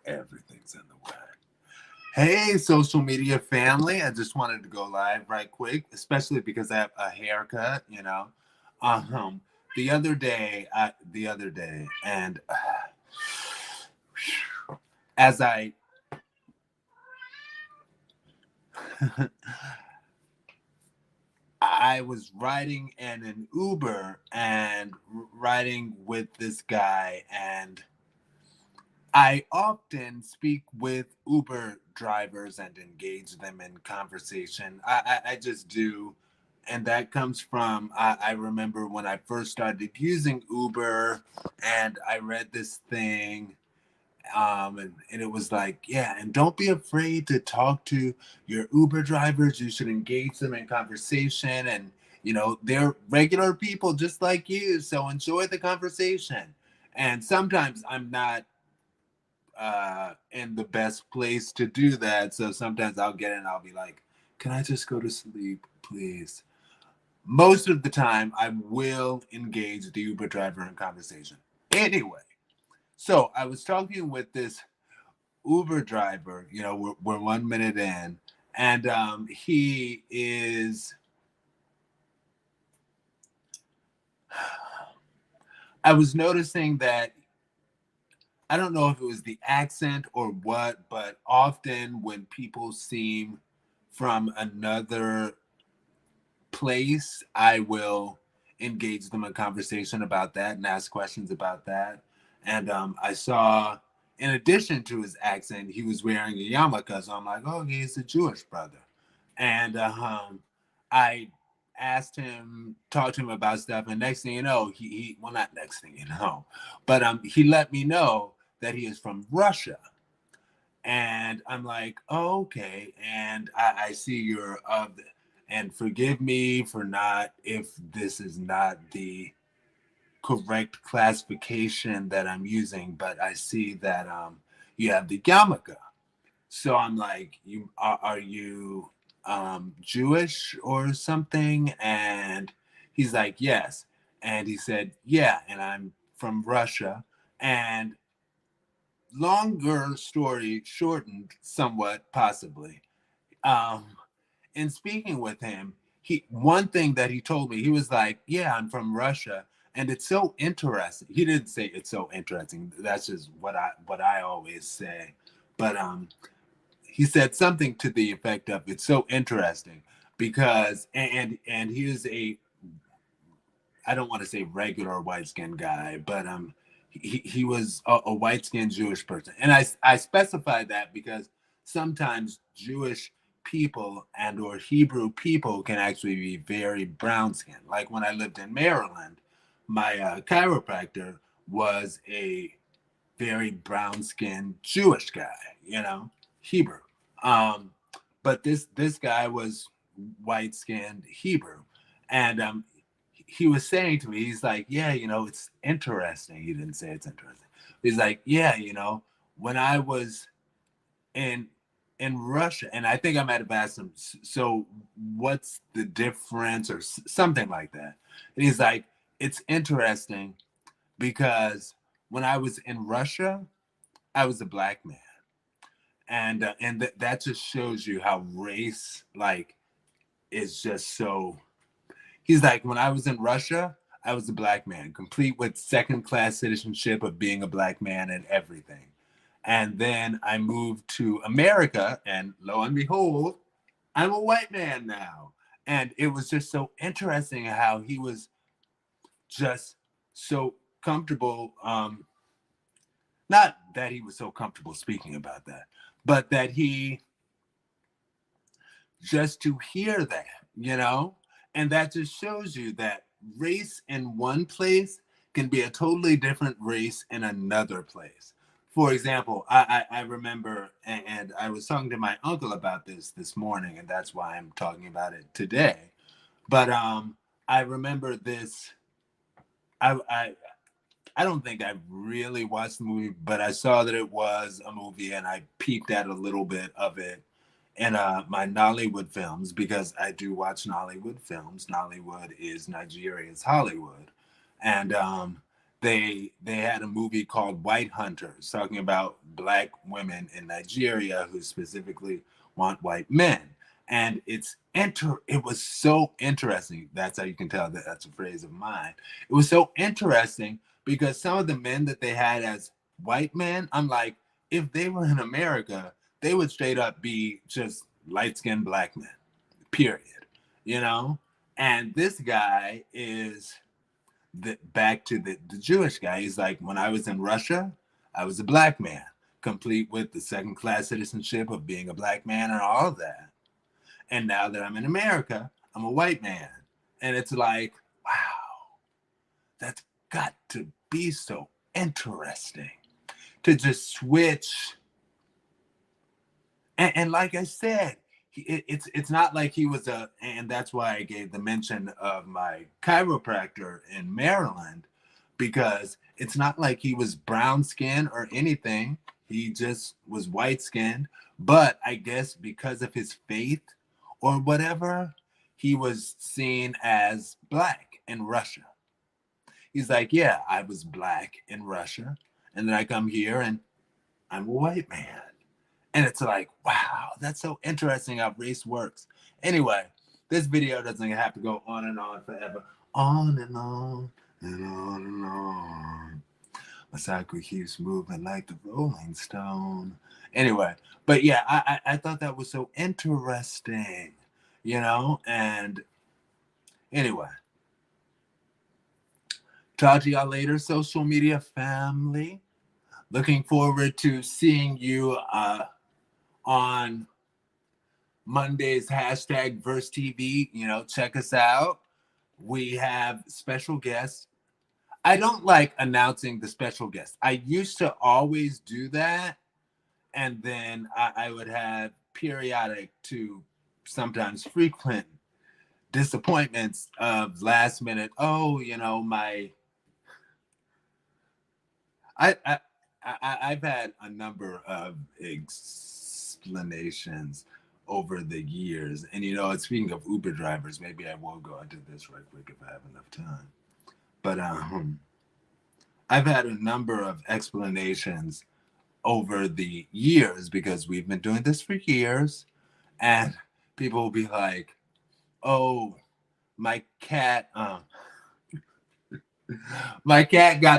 Everything's in the way. Hey, social media family. I just wanted to go live right quick, especially because I have a haircut. Um, the other day, and as I was riding in an Uber and riding with this guy, and I often speak with Uber drivers and engage them in conversation. I just do. And that comes from, I remember when I first started using Uber and I read this thing. And it was like, yeah, and don't be afraid to talk to your Uber drivers. You should engage them in conversation. And, they're regular people just like you. So enjoy the conversation. And sometimes I'm not in the best place to do that. So sometimes I'll get in, I'll be like, can I just go to sleep, please? Most of the time, I will engage the Uber driver in conversation. Anyway, so I was talking with this Uber driver, we're 1 minute in, and he is. I was noticing that I don't know if it was the accent or what, but often when people seem from another place, I will engage them in conversation about that and ask questions about that. And I saw, in addition to his accent, he was wearing a yarmulke. So I'm like, oh, he's a Jewish brother. And I asked him, talked to him about stuff. And next thing you know, well, not next thing you know, but he let me know that he is from Russia. And I'm like, oh, okay. And I see you're of the, and forgive me for not, if this is not the correct classification that I'm using, but I see that you have the yarmulke. So I'm like, are you Jewish or something? And he's like, yes. And he said, yeah, and I'm from Russia. And longer story shortened somewhat, possibly. Um, in speaking with him, he one thing that he told me, he was like, "Yeah, I'm from Russia." And it's so interesting. He didn't say it's so interesting. That's just what I always say. But he said something to the effect of, "It's so interesting because," and he is a, I don't want to say regular white skinned guy, but he was a white skinned Jewish person, and I specify that because sometimes Jewish people and or Hebrew people can actually be very brown skinned. Like when I lived in Maryland, my chiropractor was a very brown skinned Jewish guy, Hebrew. Um, but this guy was white skinned Hebrew, and he was saying to me, he's like, yeah, it's interesting. He didn't say it's interesting. He's like, yeah, when I was in in Russia, and I think I might have asked him, so what's the difference or something like that. And he's like, it's interesting because when I was in Russia, I was a black man, and that just shows you how race like is just so. He's like, when I was in Russia, I was a black man, complete with second class citizenship of being a black man and everything. And then I moved to America, and lo and behold, I'm a white man now. And it was just so interesting how he was just so comfortable. Not that he was so comfortable speaking about that, but that he just to hear that, and that just shows you that race in one place can be a totally different race in another place. For example, I remember, and I was talking to my uncle about this morning, and that's why I'm talking about it today. But I remember this. I I don't think I really watched the movie, but I saw that it was a movie, and I peeped at a little bit of it in my Nollywood films because I do watch Nollywood films. Nollywood is Nigeria's Hollywood, and they had a movie called White Hunters talking about black women in Nigeria who specifically want white men. And it was so interesting. That's how you can tell that that's a phrase of mine. It was so interesting because some of the men that they had as white men, I'm like, if they were in America, they would straight up be just light-skinned black men, period. You know? And this guy is back to the Jewish guy. He's like, when I was in Russia, I was a black man, complete with the second class citizenship of being a black man and all of that. And now that I'm in America, I'm a white man. And it's like, wow, that's got to be so interesting to just switch. And like I said, it's not like he was and that's why I gave the mention of my chiropractor in Maryland, because it's not like he was brown skinned or anything. He just was white skinned. But I guess because of his faith or whatever, he was seen as black in Russia. He's like, yeah, I was black in Russia. And then I come here and I'm a white man. And it's like, wow, that's so interesting how race works. Anyway, this video doesn't have to go on and on forever. On and on and on and on. Masako keeps moving like the Rolling Stone. Anyway, but yeah, I thought that was so interesting, and anyway. Talk to y'all later, social media family. Looking forward to seeing you on Monday's hashtag Verse TV. Check us out. We have special guests. I don't like announcing the special guests. I used to always do that. And then I would have periodic to sometimes frequent disappointments of last minute. Oh, I've had a number of explanations over the years. And, speaking of Uber drivers, maybe I will go into this right quick if I have enough time. But I've had a number of explanations over the years because we've been doing this for years. And people will be like, oh, my cat got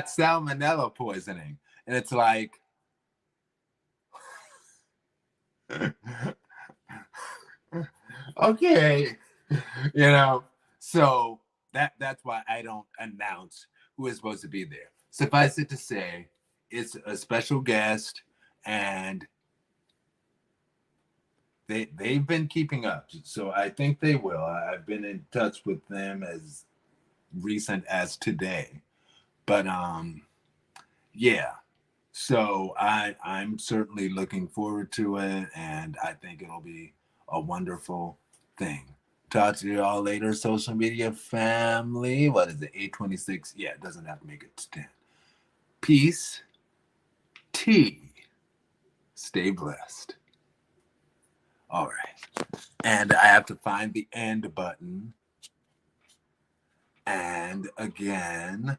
salmonella poisoning. And it's like, okay, so that's why I don't announce who is supposed to be there. Suffice it to say, it's a special guest, and they've been keeping up, so I think they will. I've been in touch with them as recent as today, but yeah. So I'm certainly looking forward to it, and I think it'll be a wonderful thing. Talk to you all later, social media family. What is it, 8:26? Yeah, it doesn't have to make it to 10. Peace, tea, stay blessed. All right. And I have to find the end button. And again,